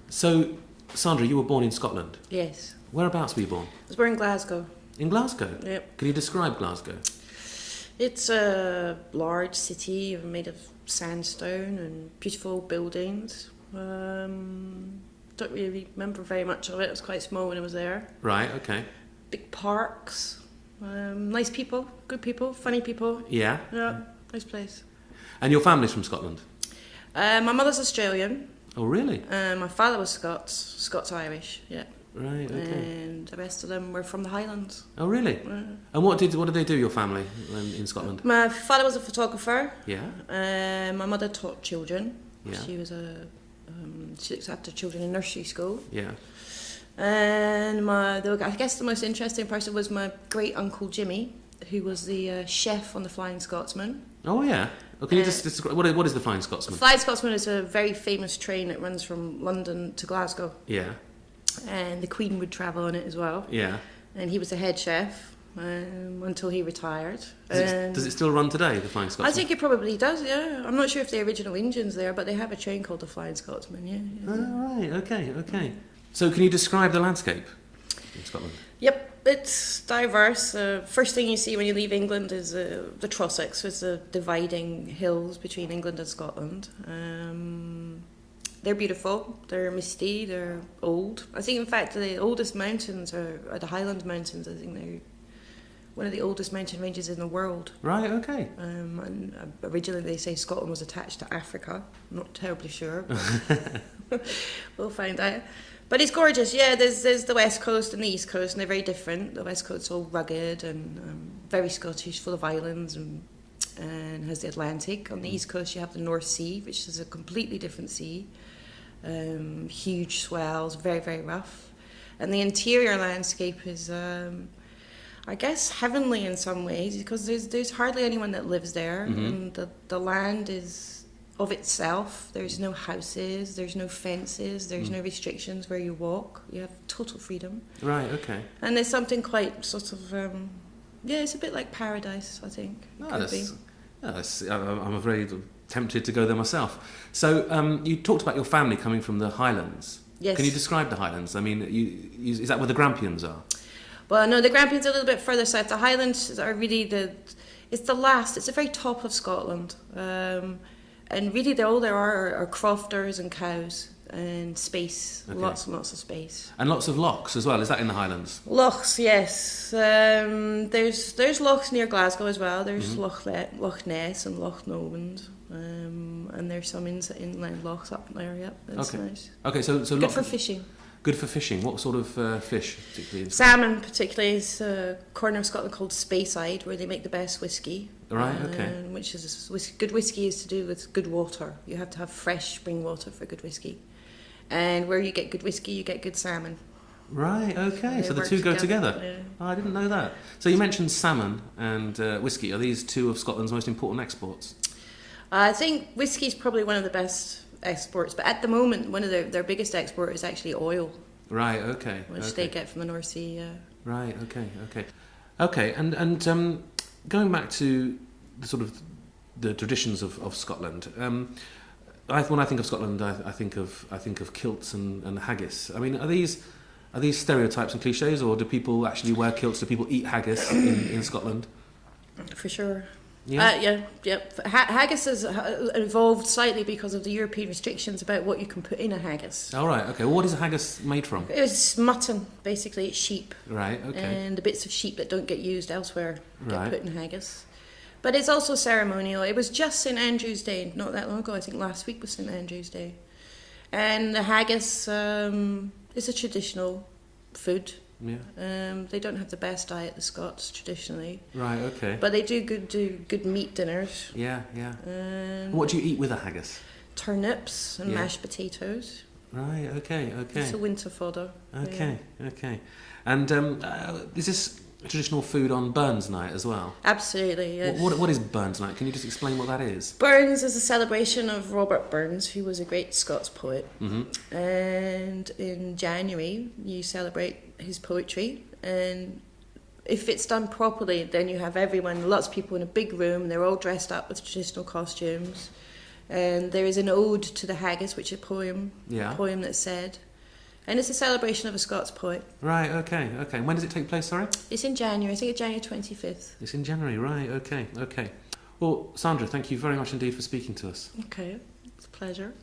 So, Sandra, you were born in Scotland. Yes. Whereabouts were you born? I was born in Glasgow. In Glasgow? Yep. Can you describe Glasgow? It's a large city made of sandstone and beautiful buildings. Don't really remember very much of it. It was quite small when I was there. Right, okay. Big parks, nice people, good people, funny people. Yeah? Yeah, nice place. And your family's from Scotland? My mother's Australian. Oh, really? My father was Scots-Irish, yeah. Right, okay. And the rest of them were from the Highlands. Oh, really? And what did they do, your family, in Scotland? My father was a photographer. Yeah? My mother taught children. Yeah. She was she looks after children in nursery school. Yeah. And I guess the most interesting person was my great uncle Jimmy, who was the chef on the Flying Scotsman. Oh, yeah. Oh, can you just describe, what is the Flying Scotsman? The Flying Scotsman is a very famous train that runs from London to Glasgow. Yeah. And the Queen would travel on it as well. Yeah. And he was the head chef until he retired. Does it still run today, the Flying Scotsman? I think it probably does, yeah. I'm not sure if the original engine's there, but they have a train called the Flying Scotsman, yeah. Oh, right, okay. So can you describe the landscape in Scotland? Yep, it's diverse. First thing you see when you leave England is the Trossachs, with the dividing hills between England and Scotland. They're beautiful, they're misty, they're old. I think, in fact, the oldest mountains are the Highland Mountains. I think they're one of the oldest mountain ranges in the world. Right, okay. And originally they say Scotland was attached to Africa. I'm not terribly sure, but we'll find out. But it's gorgeous, yeah. There's the West Coast and the East Coast, and they're very different. The West Coast's all rugged and very Scottish, full of islands, and has the Atlantic. On the East Coast you have the North Sea, which is a completely different sea. Huge swells, very, very rough. And the interior landscape is, I guess, heavenly in some ways, because there's hardly anyone that lives there. And the land is of itself. There's no houses, there's no fences, there's no restrictions where you walk. You have total freedom. Right, okay. And there's something quite sort of, it's a bit like paradise, I think. I'm very tempted to go there myself. So you talked about your family coming from the Highlands. Yes. Can you describe the Highlands? I mean, is that where the Grampians are? Well, no, the Grampians are a little bit further south. The Highlands are really it's the very top of Scotland. And really all there are crofters and cows and space, Okay. lots and lots of space. And lots of lochs as well, is that in the Highlands? Lochs, yes. There's lochs near Glasgow as well. There's Loch Ness and Loch Lomond. And there's some inland lochs up there, yep. That's Okay. nice. Okay, so Good for fishing. Good for fishing. What sort of fish particularly? Salmon, particularly, is a corner of Scotland called Speyside, where they make the best whiskey. Right, okay. Which is good whiskey is to do with good water. You have to have fresh spring water for good whiskey. And where you get good whiskey, you get good salmon. Right, okay. They So the work two go together, together. yeah. Oh, I didn't know that. So you mentioned salmon and whiskey. Are these two of Scotland's most important exports? I think whiskey is probably one of the best exports, but at the moment, one of their biggest export is actually oil, Right, okay. which they get from the North Sea. Yeah. Right, okay. And going back to the sort of the traditions of Scotland, when I think of Scotland, I think of kilts and haggis. I mean, are these stereotypes and cliches, or do people actually wear kilts? Do people eat haggis in Scotland? For sure. Yeah. Haggis has evolved slightly because of the European restrictions about what you can put in a haggis. All right. Okay. Well, what is a haggis made from? It's mutton, basically. It's sheep. Right. Okay. And the bits of sheep that don't get used elsewhere get Right. put in haggis. But it's also ceremonial. It was just St Andrew's Day not that long ago. I think last week was St Andrew's Day. And the haggis is a traditional food. Yeah. They don't have the best diet, the Scots, traditionally. Right. Okay. But they do good meat dinners. Yeah. Um, What do you eat with a haggis? Turnips and Yeah. mashed potatoes. Right. Okay. It's a winter fodder. Okay. And is this traditional food on Burns Night as well? Absolutely, yes. What is Burns Night? Can you just explain what that is? Burns is a celebration of Robert Burns, who was a great Scots poet. Mm-hmm. And in January, you celebrate his poetry. And if it's done properly, then you have lots of people in a big room. They're all dressed up with traditional costumes. And there is an ode to the haggis, which is a Yeah. poem that's said. And it's a celebration of a Scots poet. Right, okay. When does it take place, sorry? It's in January, I think it's January 25th. It's in January, right, okay. Well, Sandra, thank you very much indeed for speaking to us. Okay, it's a pleasure.